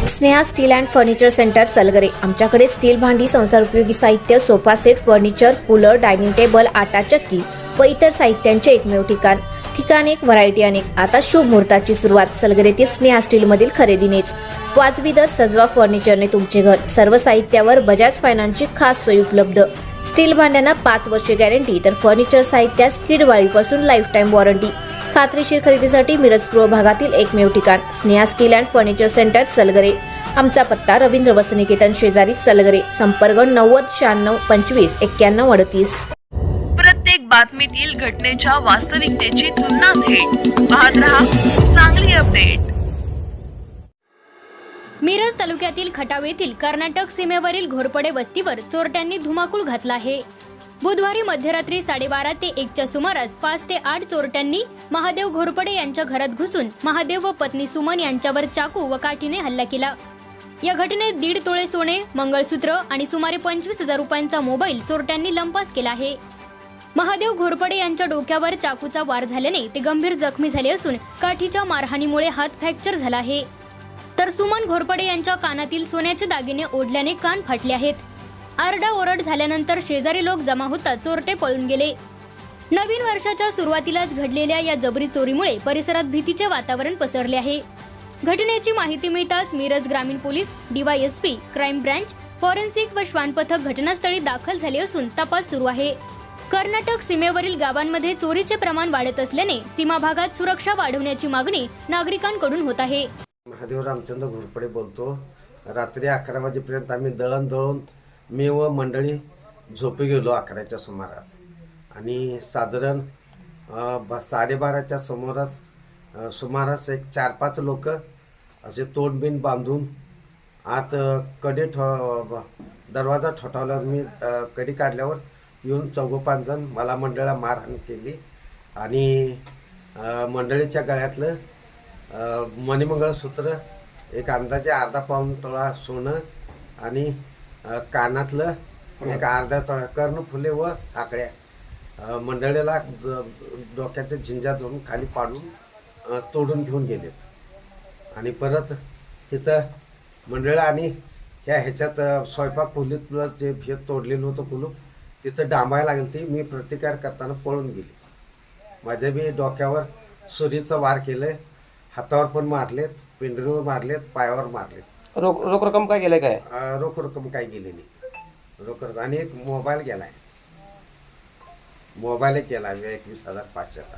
Sneha steel and furniture centre Salgare. आमच्याकडे steel भांडी, संसार उपयोगी साहित्य, sofa set, furniture, cooler, dining table, आटा चक्की व इतर साहित्यांचे एकमेव ठिकाण एक, व्हरायटी अनेक। आता शुभ मुहूर्ताची सुरुवात सलगरेतील स्नेहा स्टील मधील खरेदीनेच। वाजवी दर, सजवा फर्निचरने तुमचे घर। सर्व साहित्यावर बजाज फायनान्सची खास सोय उपलब्ध। स्टील भांड्यांना 5 वर्षे गॅरंटी, तर फर्निचर साहित्यास कीडवाळीपासून लाईफ टाइम वॉरंटी। खात्रीशीर खरेदीसाठी मिरज पूर्व भागातील एकमेव ठिकाण Sneha steel and furniture centre Salgare. आमचा पत्ता रवींद्र वस्त्रनिकेतन शेजारी सलगरे। संपर्क 90 96 25 91 38। प्रत्येक बातमीतील घटनेच्या वास्तविकतेची तुलना थेट पाहत रहा चांगली अपडेट। मिरज तालुक्यातील खटाव येथील कर्नाटक सीमेवरील घोरपडे वस्तीवर चोरट्यांनी धुमाकूळ घातला आहे। बुधवारी मध्यरात्री 12:30 ते 1च्या सुमारास 5 ते 8 चोरट्यांनी महादेव घोरपडे यांच्या घरात घुसून महादेव व पत्नी सुमन यांच्यावर चाकू व काठीने हल्ला केला। या घटनेत 1.5 तोळे सोने, मंगळसूत्र आणि सुमारे 25,000 रुपयांचा मोबाईल चोरट्यांनी लंपास केला आहे। महादेव घोरपडे यांच्या डोक्यावर चाकूचा वार झाल्याने ते गंभीर जखमी झाले असून काठीच्या मारहाणीमुळे हात फ्रॅक्चर झाला आहे। तर सुमन घोरपडे यांच्या कानातील सोन्याचे दागिने ओढल्याने कान फाटले आहेत। आरडाओरड झाल्यानंतर शेजारी लोक जमा होतात चोरटे पळून गेले। नवीन वर्षाच्या सुरुवातीलाच घडलेल्या या जबरी चोरीमुळे परिसरात भीतीचे वातावरण पसरले आहे। घटनेची माहिती मिळताच मिरज ग्रामीण police, DYSP, crime branch, forensic व श्वान पथक घटनास्थळी दाखल झाले असून तपास सुरू आहे। कर्नाटक सीमेवरील गावांमध्ये चोरीचे प्रमाण वाढत असल्याने सीमा भागात सुरक्षा वाढवण्याची मागणी नागरिकांकडून होत आहे। महादेव रामचंद्र घोरपडे बोलतो। रात्री 11 वाजेपर्यंत आम्ही दळण दळून मी व मंडळी झोपी गेलो 11च्या सुमारास आणि साधारण 12:30च्या सुमारास एक 4-5 लोक असे तोंडबिन बांधून आत दरवाजा ठोठावल्यावर मी कडी काढल्यावर येऊन 4-5 जण मला मंडळाला मारहाण केली आणि मंडळीच्या गळ्यातलं मणिमंगळसूत्र, एक अंदाजे अर्धा पाऊण तोळा सोनं आणि कानातलं एक अर्धा तोळा, कर्णफुले व साखळ्या मंडळीला डोक्याच्या झिंजा धरून खाली पाडून तोडून घेऊन गेलेत। आणि परत तिथं मंडळ आणि ह्याच्यात स्वयंपाक खोलीतलं जे भेद तोडलेलं होतं कुलूप तिथं डांबायला लागेल ती मी प्रतिकार करताना पळून गेली। माझ्या बी डोक्यावर सुरीचं वार केलं, हातावर पण मारलेत, पिंडीवर मारलेत, पायावर मारलेत। रोख रक्कम काय गेले काय? रोख रक्कम काय गेली नाही। रोख रक्कम आणि एक मोबाईल गेलाय, मोबाईल केला 21,500चा।